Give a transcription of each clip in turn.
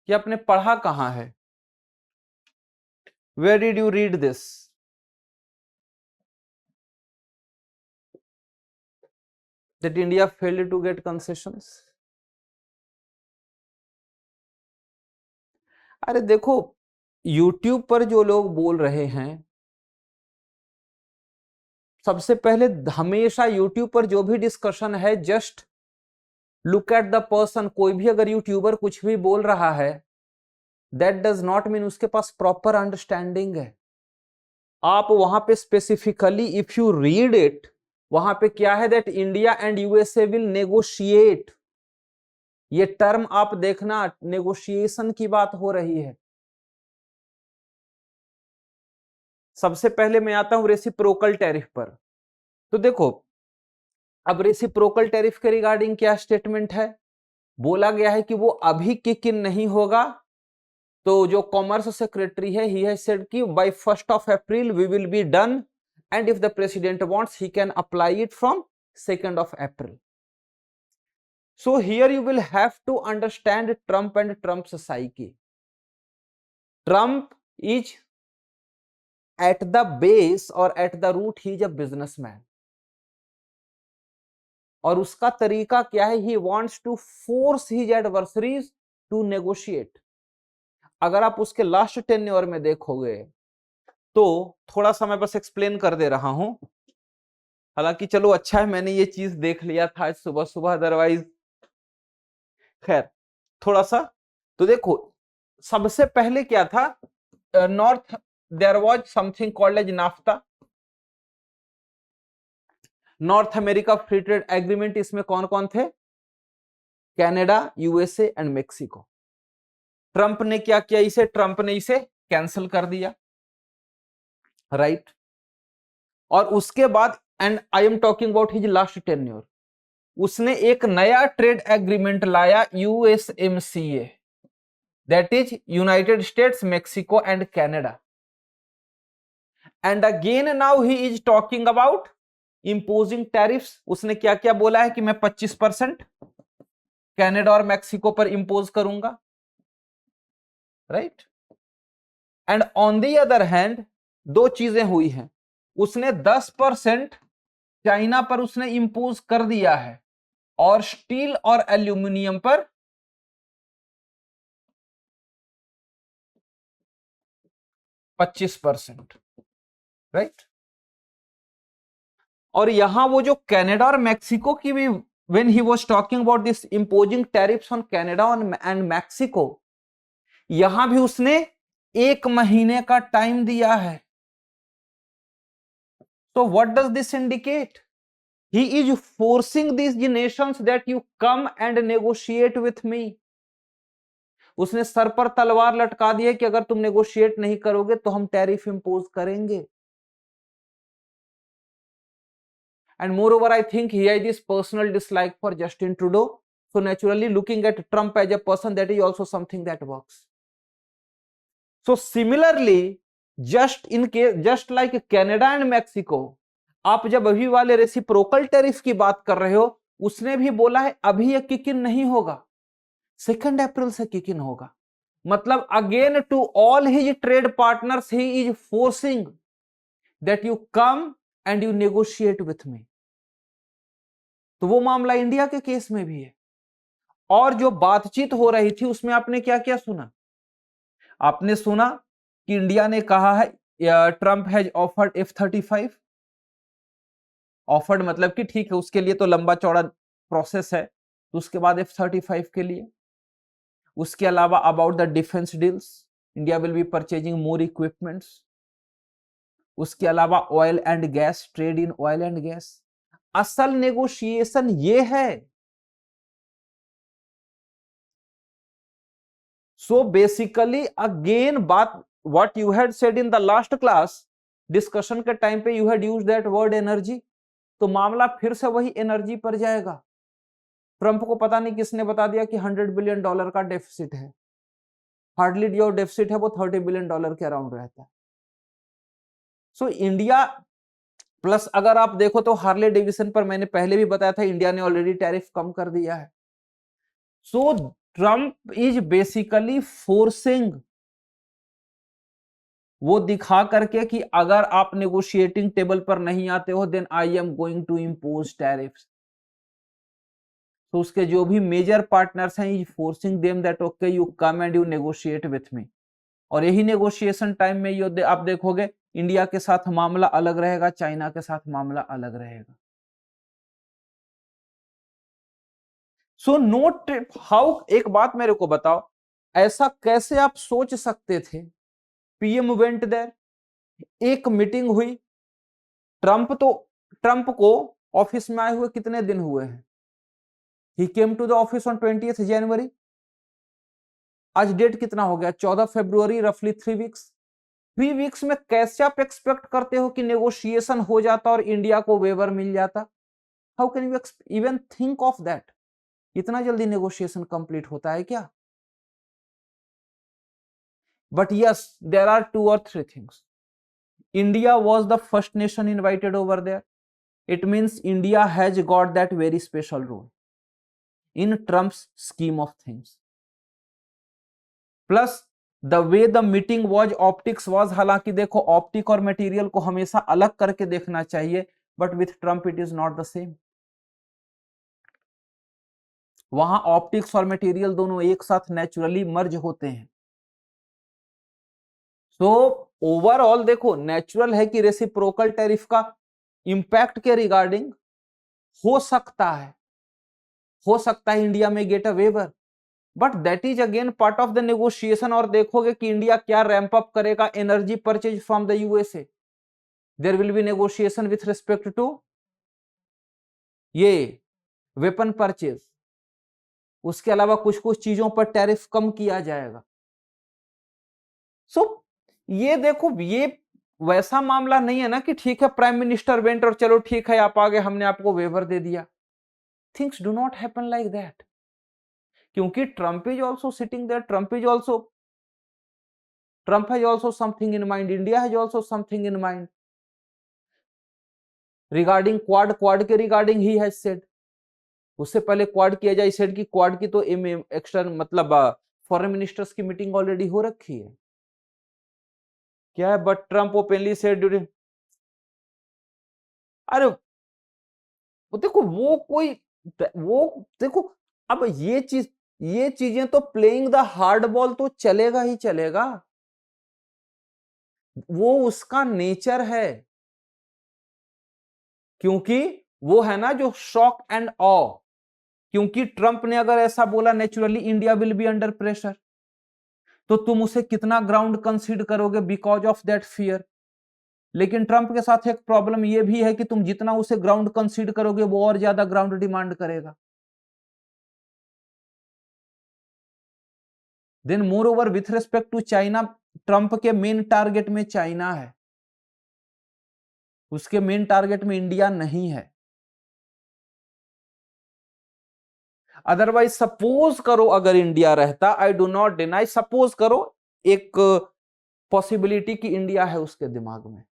कि आपने पढ़ा कहां है? Where did you read this? That India failed to get concessions. अरे देखो, YouTube पर जो लोग बोल रहे हैं, सबसे पहले हमेशा YouTube पर जो भी डिस्कशन है, just look at the person. कोई भी अगर यूट्यूबर कुछ भी बोल रहा है, दैट डज नॉट मीन उसके पास प्रॉपर अंडरस्टैंडिंग है। आप वहां पे specifically if you read it, वहां पे क्या है, that India and USA will negotiate. ये टर्म आप देखना, नेगोशिएशन की बात हो रही है। सबसे पहले मैं आता हूं रेसिप्रोकल टैरिफ पर। तो देखो, अब रेसिप्रोकल टैरिफ के रिगार्डिंग क्या स्टेटमेंट है? बोला गया है कि वो अभी किक इन नहीं होगा। तो जो कॉमर्स सेक्रेटरी है, ही हैज सेड कि by 1st of April we will be done, and if the president wants he can apply it from 2nd of April. So here you will have to understand Trump and Trump's psyche. Trump is at the base or at the root, he is a businessman. और उसका तरीका क्या है? He wants to force his adversaries to negotiate. अगर आप उसके last tenure में देखोगे, तो थोड़ा सा मैं बस एक्सप्लेन कर दे रहा हूं। हालांकि चलो अच्छा है मैंने ये चीज देख लिया था आज सुबह सुबह, अदरवाइज खैर थोड़ा सा। तो देखो, सबसे पहले क्या था, north there was something called as NAFTA, north America free trade agreement. इसमें कौन कौन थे? Canada, USA and Mexico. Trump ने क्या किया? ट्रंप ने इसे कैंसिल कर दिया, राइट। और उसके बाद, and I am talking about his last tenure, उसने एक नया ट्रेड एग्रीमेंट लाया, USMCA, that is United States, Mexico and Canada. And again now he is talking about imposing tariffs. उसने क्या क्या बोला है कि मैं 25% कनाडा और मेक्सिको पर इंपोज करूंगा, right. And on the other hand दो चीजें हुई हैं, उसने 10% चाइना पर उसने इंपोज कर दिया है, और स्टील और एल्यूमिनियम पर 25%, राइट। और यहां वो जो कनाडा और मेक्सिको की भी, when he was talking about this imposing tariffs on Canada and Mexico, यहां भी उसने 1 महीने का टाइम दिया है। So what does this indicate? He is forcing these nations that you come and negotiate with me. उसने सर पर तलवार लटका दी है कि अगर तुम नेगोशिएट नहीं करोगे तो हम टैरिफ इंपोज करेंगे। And moreover, I think he has this personal dislike for Justin Trudeau. So naturally, looking at Trump as a person, that is also something that works. So similarly, just like Canada and Mexico, आप जब अभी वाले reciprocal tariff की बात कर रहे हो, उसने भी बोला है अभी ये किक इन नहीं होगा, 2 अप्रैल से किक इन होगा। मतलब again to all his trade partners he is forcing that you come and you negotiate with me. तो वो मामला इंडिया के केस में भी है। और जो बातचीत हो रही थी उसमें आपने क्या क्या सुना? आपने सुना कि इंडिया ने कहा है Trump has offered F-35। Offered मतलब कि ठीक है, उसके लिए तो लंबा चौड़ा प्रोसेस है, तो उसके बाद F-35 के लिए। उसके अलावा about the defence deals, India will be purchasing more equipments. उसके अलावा oil and gas, trade in oil and gas. असल नेगोशिएशन ये है। सो बेसिकली अगेन बात, what you had said in the last class discussion के time पे, you had used that word energy. तो मामला फिर से वही एनर्जी पर जाएगा। ट्रंप को पता नहीं किसने बता दिया कि $100 बिलियन का डेफिसिट है। हार्डली जो डेफिसिट है वो $30 बिलियन के अराउंड रहता है। सो इंडिया प्लस अगर आप देखो तो हार्ले डेविसन पर मैंने पहले भी बताया था, इंडिया ने ऑलरेडी टैरिफ कम कर दिया है। सो ट्रम्प इज बेसिकली फोर्सिंग, वो दिखा करके कि अगर आप नेगोशिएटिंग टेबल पर नहीं आते हो then I am going to impose tariffs. तो उसके जो भी मेजर पार्टनर्स हैं, forcing them that okay you come and you negotiate with me. और यही नेगोशिएशन टाइम में ये आप देखोगे इंडिया के साथ मामला अलग रहेगा, चाइना के साथ मामला अलग रहेगा। सो नोट हाउ, एक बात मेरे को बताओ, ऐसा कैसे आप सोच सकते थे? पीएम वेंट देयर, एक मीटिंग हुई, ट्रंप को ऑफिस में आए हुए कितने दिन हुए हैं? He came to the office on 20th January. आज डेट कितना हो गया? 14 फरवरी, रफली 3 वीक्स। 3 वीक्स में कैसे आप एक्सपेक्ट करते हो कि नेगोशिएशन हो जाता और इंडिया को वेवर मिल जाता? How can you even think of that? इतना जल्दी नेगोशिएशन कंप्लीट होता है क्या? But yes, there are 2 or 3 things. India was the first nation invited over there. It means India has got that very special role in Trump's scheme of things. Plus the way the meeting was, optics was, हालांकि देखो optic और material को हमेशा अलग करके देखना चाहिए, but with Trump it is not the same. वहां ऑप्टिक्स और मटेरियल दोनों एक साथ नेचुरली मर्ज होते हैं। तो ओवरऑल देखो, नेचुरल है कि रेसिप्रोकल टैरिफ का इंपैक्ट के रिगार्डिंग हो सकता है इंडिया में get a waiver, but that is again part of the negotiation. और देखोगे कि इंडिया क्या रैंप अप करेगा energy purchase from the USA. There will be negotiation with respect to ये वेपन परचेज। उसके अलावा कुछ कुछ चीजों पर टैरिफ कम किया जाएगा। सो ये देखो, ये वैसा मामला नहीं है ना कि ठीक है प्राइम मिनिस्टर वेंट और चलो ठीक है आप आगे, हमने आपको वेवर दे दिया। Things do not happen like that, क्योंकि Trump is also sitting there, Trump has also something in mind, India has also something in mind regarding quad के रिगार्डिंग ही हैज सेड। उससे पहले क्वाड किया जाए, said की quad की तो extern मतलब फॉरेन मिनिस्टर्स की मीटिंग ऑलरेडी हो रखी है। क्या है? But Trump openly said during, अरे वो देखो वो देखो, अब ये चीजें तो प्लेइंग द हार्ड बॉल तो चलेगा ही चलेगा, वो उसका नेचर है। क्योंकि वो है ना जो शॉक एंड ऑ, क्योंकि ट्रंप ने अगर ऐसा बोला naturally India will be under pressure, तो तुम उसे कितना ग्राउंड कंसीड करोगे बिकॉज ऑफ दैट फियर। लेकिन ट्रंप के साथ एक प्रॉब्लम यह भी है कि तुम जितना उसे ग्राउंड कंसीड करोगे वो और ज्यादा ग्राउंड डिमांड करेगा। Then moreover with respect to China, Trump के मेन टारगेट में चाइना है, उसके मेन टारगेट में इंडिया नहीं है। अदरवाइज सपोज करो अगर इंडिया रहता, I do not deny, suppose करो एक पॉसिबिलिटी कि इंडिया है उसके दिमाग में,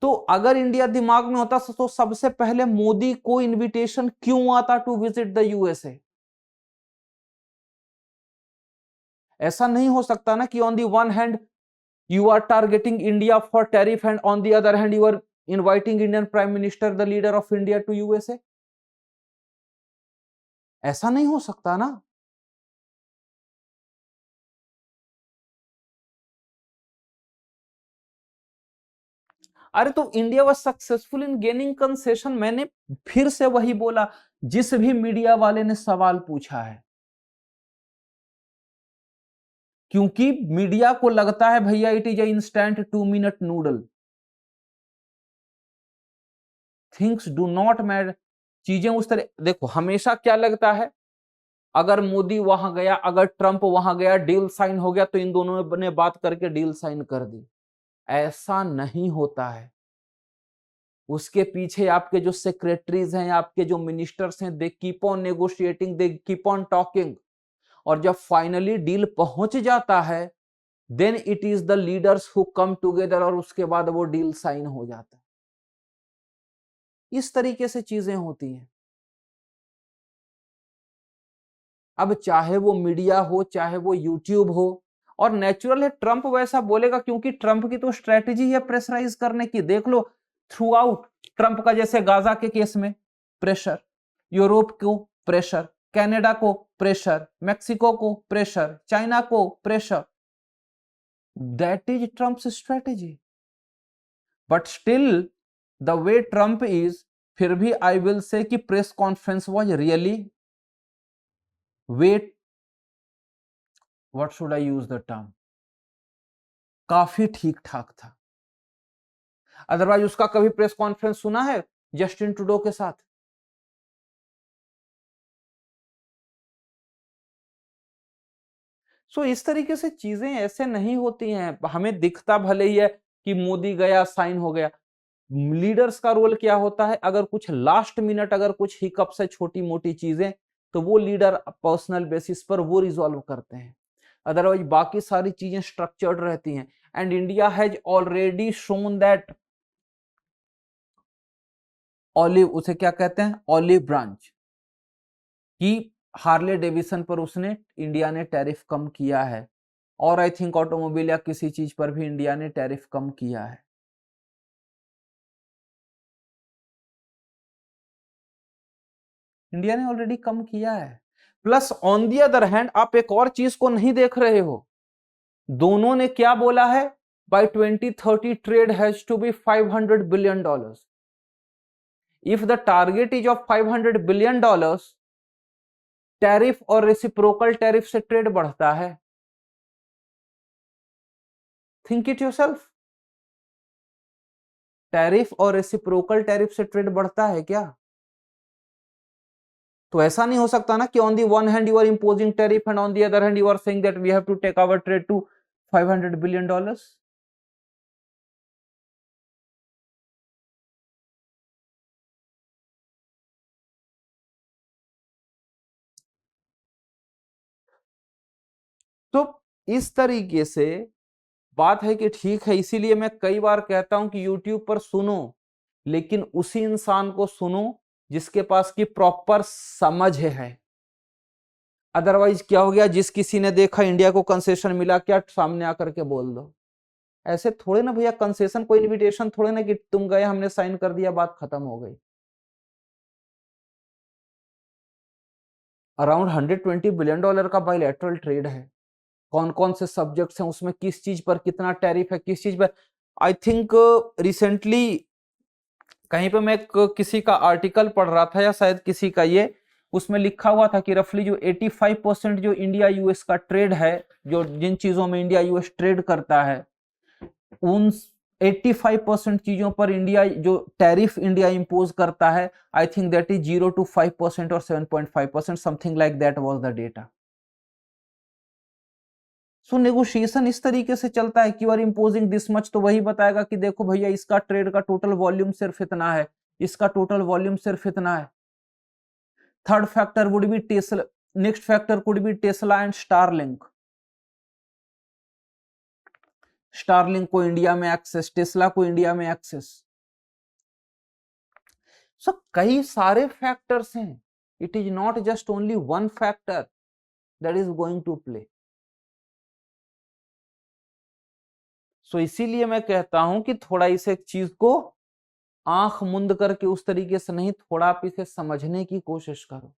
तो अगर इंडिया दिमाग में होता तो सबसे पहले मोदी को इनविटेशन क्यों आता टू विजिट द यूएसए? ऐसा नहीं हो सकता ना कि on the one hand you are targeting India for tariff and on the other hand you are inviting Indian prime minister the leader of India to USA. ऐसा नहीं हो सकता ना। अरे तो India was successful in gaining concession. मैंने फिर से वही बोला, जिस भी मीडिया वाले ने सवाल पूछा है, क्योंकि मीडिया को लगता है भैया it is instant 2 minute noodle, things do not matter, चीजें उस तरह। देखो हमेशा क्या लगता है, अगर मोदी वहां गया, अगर ट्रंप वहां गया, डील साइन हो गया तो इन दोनों ने बात करके डील साइन कर दी। ऐसा नहीं होता है। उसके पीछे आपके जो सेक्रेटरीज हैं, आपके जो मिनिस्टर्स हैं, they keep on negotiating, they keep on talking, और जब फाइनली डील पहुंच जाता है then it is the leaders who come together, और उसके बाद वो डील साइन हो जाता है। इस तरीके से चीजें होती हैं। अब चाहे वो मीडिया हो, चाहे वो यूट्यूब हो, और नेचुरल है ट्रंप वैसा बोलेगा क्योंकि ट्रंप की तो स्ट्रेटेजी है प्रेशराइज करने की। देख लो थ्रू आउट ट्रंप का, जैसे गाजा के केस में प्रेशर, यूरोप को प्रेशर, कनाडा को प्रेशर, मेक्सिको को प्रेशर, चाइना को pressure, that is Trump's strategy. But still the way Trump is, फिर भी आई विल से कि press conference was really wait, what should I use the term, काफी ठीक ठाक था। अदरवाइज उसका कभी प्रेस कॉन्फ्रेंस सुना है जस्टिन ट्रूडो के साथ? सो इस तरीके से चीजें ऐसे नहीं होती हैं। हमें दिखता भले ही है कि मोदी गया साइन हो गया, लीडर्स का रोल क्या होता है, अगर कुछ लास्ट मिनट अगर कुछ हिकअप्स है, छोटी मोटी चीजें, तो वो लीडर पर्सनल बेसिस पर वो रिजॉल्व करते हैं। अदरवाइज बाकी सारी चीजें स्ट्रक्चर्ड रहती हैं। And India has already shown that olive, उसे क्या कहते हैं, ऑलिव ब्रांच, कि हार्ले डेविसन पर उसने, इंडिया ने टैरिफ कम किया है, और आई थिंक ऑटोमोबाइल या किसी चीज पर भी इंडिया ने टैरिफ कम किया है। इंडिया ने ऑलरेडी कम किया है। Plus on the other hand आप एक और चीज को नहीं देख रहे हो, दोनों ने क्या बोला है, by 2030 trade has to be $500 billion. If the target is of $500 billion, tariff और रेसिप्रोकल टैरिफ से ट्रेड बढ़ता है। थिंक इट योरसेल्फ, टैरिफ और रेसिप्रोकल टैरिफ से ट्रेड बढ़ता है क्या? तो ऐसा नहीं हो सकता ना कि on the one hand you are imposing tariff and on the other hand you are saying that we have to take our trade to $500 billion. तो इस तरीके से बात है कि ठीक है, इसीलिए मैं कई बार कहता हूं कि YouTube पर सुनो, लेकिन उसी इंसान को सुनो जिसके पास की प्रॉपर समझ है। अदरवाइज क्या हो गया, जिस किसी ने देखा इंडिया को कंसेशन मिला, क्या सामने आकर के बोल दो। ऐसे थोड़े ना भैया, कंसेशन कोई इनविटेशन थोड़े ना कि तुम गए हमने साइन कर दिया बात खत्म हो गई। अराउंड $120 बिलियन का बायलैटरल ट्रेड है। कौन कौन से सब्जेक्ट्स हैं उसमें, किस चीज पर कितना टैरिफ है, किस चीज पर। आई थिंक रिसेंटली कहीं पे मैं किसी का आर्टिकल पढ़ रहा था, या शायद किसी का, ये उसमें लिखा हुआ था कि रफली जो 85% जो इंडिया यूएस का ट्रेड है, जो जिन चीजों में इंडिया यूएस ट्रेड करता है, उन 85% चीजों पर इंडिया जो टैरिफ इंडिया इंपोज करता है, I think that is 0 to 5% और 7.5%, something like that was the data. So negotiation इस तरीके से चलता है कि you are imposing this much, तो वही बताएगा कि देखो भैया इसका ट्रेड का टोटल वॉल्यूम सिर्फ इतना है, इसका टोटल वॉल्यूम सिर्फ इतना है। Third factor would be Tesla, next factor could be Tesla and Starlink. Starlink को इंडिया में एक्सेस, टेस्ला को इंडिया में एक्सेस। सो कई सारे फैक्टर्स हैं, it is not just only one factor that is going to play. So इसीलिए मैं कहता हूं कि थोड़ा इस एक चीज को आंख मुंद करके उस तरीके से नहीं, थोड़ा आप इसे समझने की कोशिश करो।